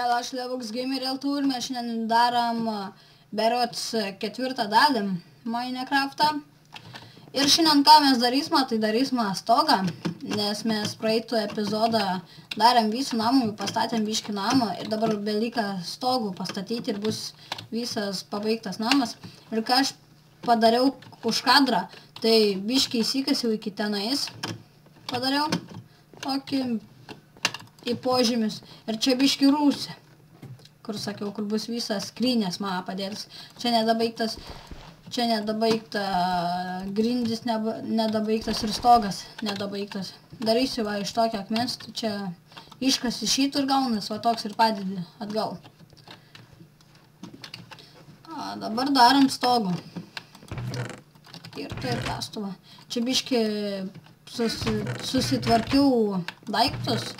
Vėl aš Levox Gamer LT ir mes šiandien darom berots 4 dalį Minecraftą. Ir šiandien ką mes darysime, tai darysime stogą, nes mes praeitų epizodą darėm visų namų, jau pastatėm biškį namą ir dabar belika stogų pastatyti ir bus visas pabaigtas namas. Ir ką aš padariau už kadrą, tai biškį įsikasiau iki tenais, padariau tokį į požymius ir čia biškį rūsį, kur sakiau, kur bus visas skrynės man padėtas. Čia nedabaigtas, čia nedabaigta grindis, nedabaigtas ir stogas nedabaigtas. Darysiu va iš tokio akmens, tai čia iškasi šitų ir gaunas, va toks ir padedi atgal. Dabar darom stogų. Ir tai kastuvą. Čia biškį susitvarkiau daiktus.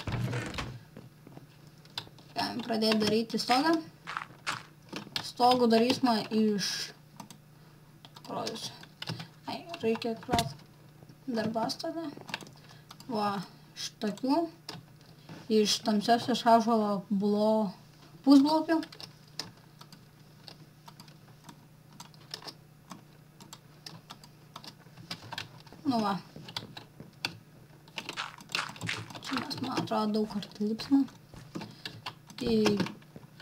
Galim pradėti daryti stogą. Stogų darysime iš krojus. Reikia kraut darbastogą. Va, iš tokių. Iš tamsiosios ąžuolo pusblokių. Nu va. Čia mes, man atrodo, daug kartų lipsime. Tai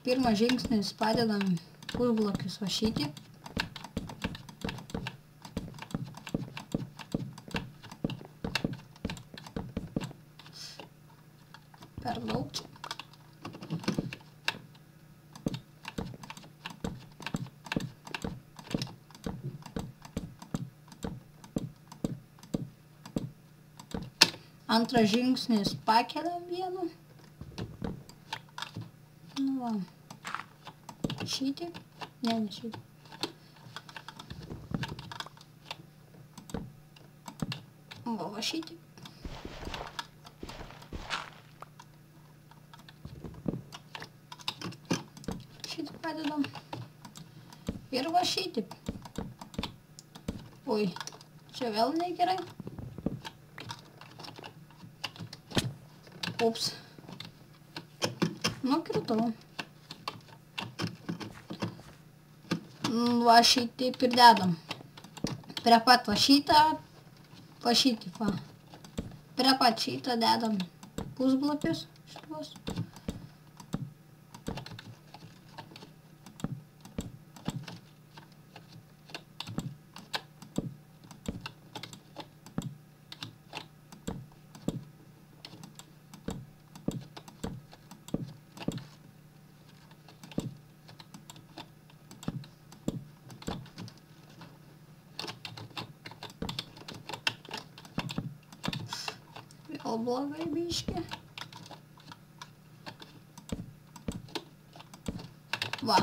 pirmas žingsnis padedam pusblokius va šitį. Per daug. Antras žingsnis pakeliam vieną. Nu va. Šitį. Ne šitį. Va šitį. Šitį padedam. Ir va šitį. Oi, čia vėl negerai. Ups. Nukritau. Va šitį ir dedam. Prie pat va šitą, va šitį va. Prie pat šitą dedam pusblokius šituos. Vėl blogai biškį. Va.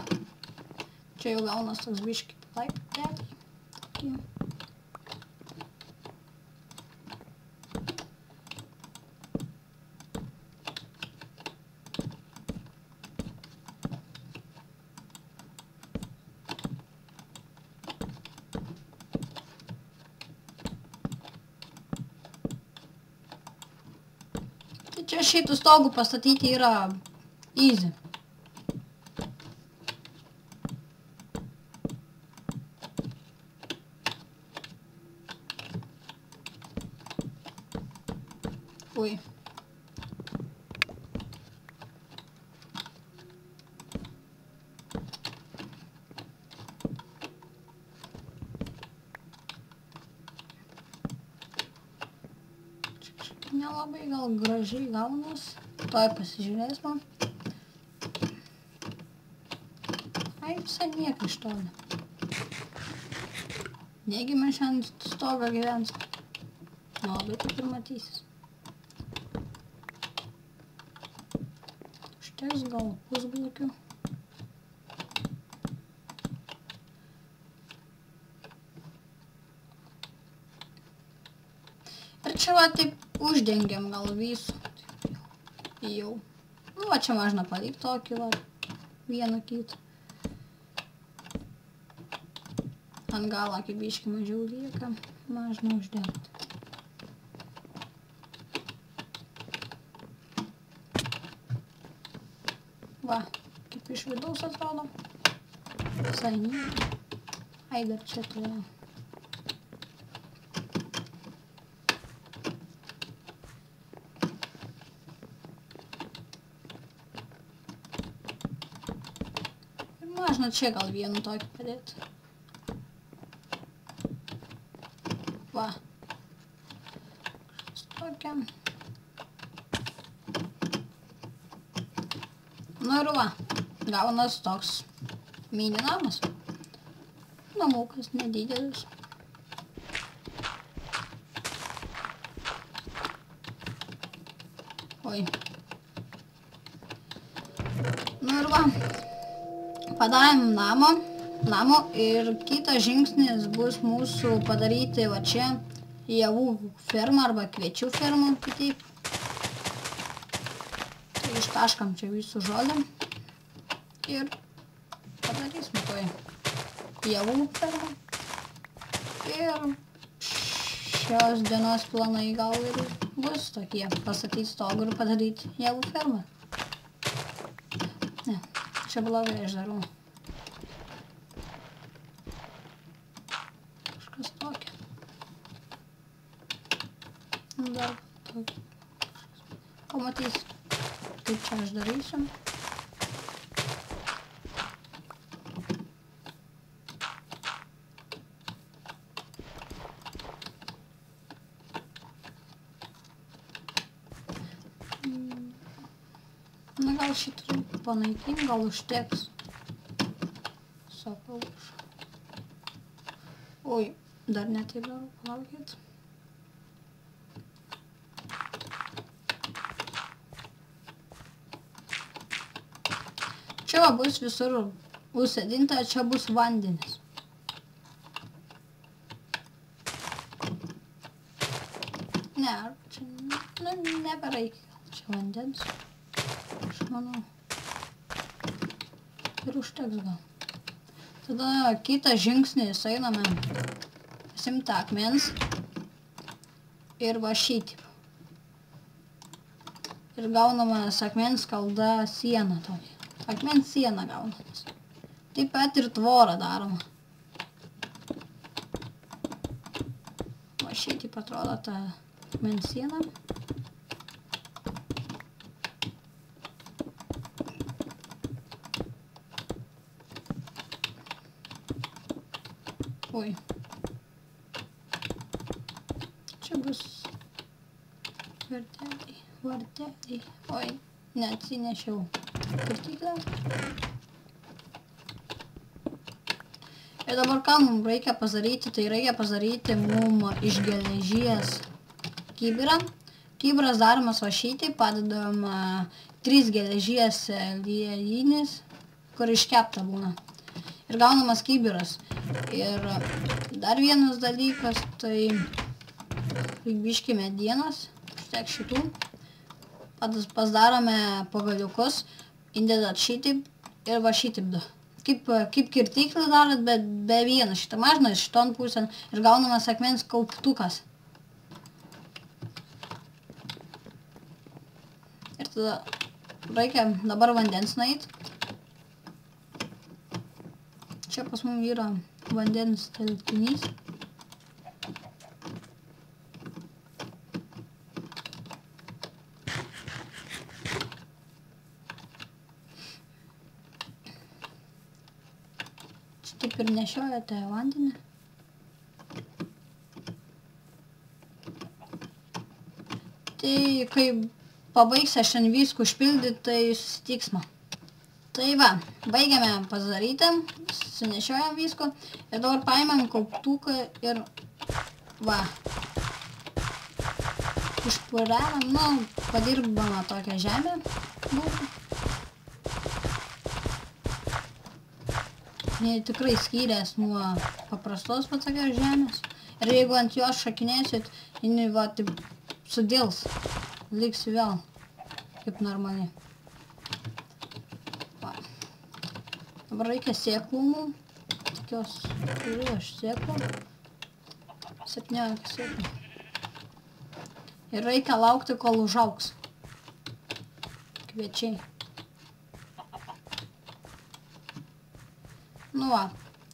Čia jau gaunas toks biškį laipteliai. Čia šitų stogų pastatyti yra easy. Ui. Nelabai gal gražiai gaunas. Tuoj pasižiūrėsime. Ai, visai nieko iš to. Negi mes šiandien stogą gyvensim. Nelabai taip ir matysis. Užteks gal pusblokių. Ir čia va taip uždengiam gal visų. Jau. Nu, va čia mažna palik tokį va. Vieną kitą. Ant galo kaip biškį mažiau lieka. Mažna uždengti. Va. Kaip iš vidaus atrodo. Visai nieko. Ai, dar čia turėjau. Ir mažina čia gal vienu tokį padėti. Va. Tokia. Nu ir va. Gaunas toks mini namas. Namukas nedidelis. Oi. Nu ir va. Padarėm namo ir kitas žingsnis bus mūsų padaryti va čia javų fermą arba kviečių fermą. Kitaip. Tai ištaškam čia visų žolę. Ir padarysim toj javų fermą. Ir šios dienos planai gal ir bus tokie. Pasakyti stogų ir padaryti javų fermą. Ne, čia blogai aš darau. Kažkas tokia. Dar tokia. Pamatysiu, kaip čia aš darysiu. Na gal šitą panaikim, gal užteks. Sakau už. Oi, dar netai darau, palaukit. Čia va bus visur užsėdinta, čia bus vandenis. Ne, čia nebereikia čia vandens. Aš manau. Ir užteks gal. Tada kitas žingsnis einame pasimti akmens ir va šitaip. Ir gaunamas akmens skalda siena tokia. Akmens siena gaunamas. Taip pat ir tvorą daroma. Va šitaip atrodo ta akmens siena. Oi. Čia bus varteliai. Oi, neatsinešiau kirtyklę. Ir dabar ką mums reikia padaryti, tai reikia padaryti mums iš geležies kibirą. Kibiras daromas va šitaip, padedam 3 geležies liejinės, kur iškepta būna. Ir gaunamas kibiras. Ir dar vienas dalykas, tai biškį medienos, štiek šitų. Pasidarome pagaliukus, įdedat šitaip ir va šitaip du. Kaip kirtiklį darat, bet be vieną šitą mažinai šiton pusėn ir gaunamas akmens kauptukas. Ir tada reikia dabar vandens nueit. Čia pas mums yra vandens telkinys. Čia taip ir nešiojate vandenį. Tai kai pabaigs aš ten viską užpildyti, tai susitiks man. Tai va, baigiame pasidaryti, sunešiojam visko ir dabar paimam kauptuką ir va, išpureliam, nu, padirbama tokią žemę būtų. Jie tikrai skyrės nuo paprastos va tokios žemės. Ir jeigu ant jos šakinėsit, jinai va taip sudils, liks vėl kaip normaliai. Dabar reikia sėklų mums. Tokios turiu aš sėklų. 17 sėklų. Ir reikia laukti, kol užaugs kviečiai. Nu va,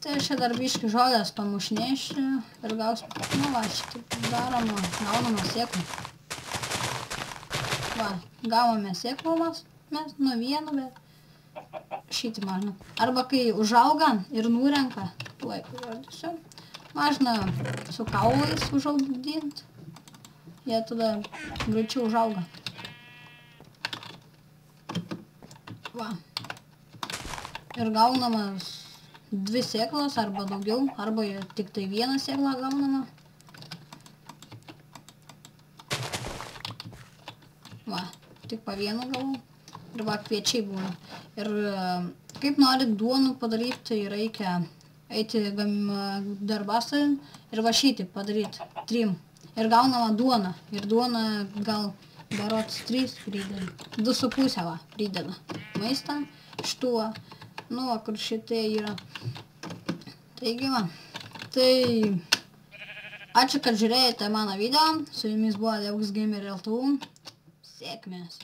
tai aš čia dar biškį žolės pamušnėšiu ir gausiu, nu va, šitaip daroma, gaunama sėklų. Va, gavome sėklų mes nuo vieno, bet šitį mažina. Arba kai užauga ir nurenka, tuoj pažodysiu, mažina su kaulais užaugdint, jie tada greičiau užauga. Va. Ir gaunamas 2 sėklos arba daugiau, arba tik tai 1 sėkla gaunama. Va, tik po 1 gavau. Ir va, kviečiai būna. Ir kaip norit duonų padaryti, tai reikia eiti darbasavim ir va šitį padaryti 3. Ir gaunama duona. Ir duona gal berods 3 prideda. 2,5 va prideda maistą šituo. Nu, va, kur šitie yra. Taigi, va. Tai ačiū, kad žiūrėjote mano video. Su jumis buvo Leuks Gamer LTU. Sėkmės.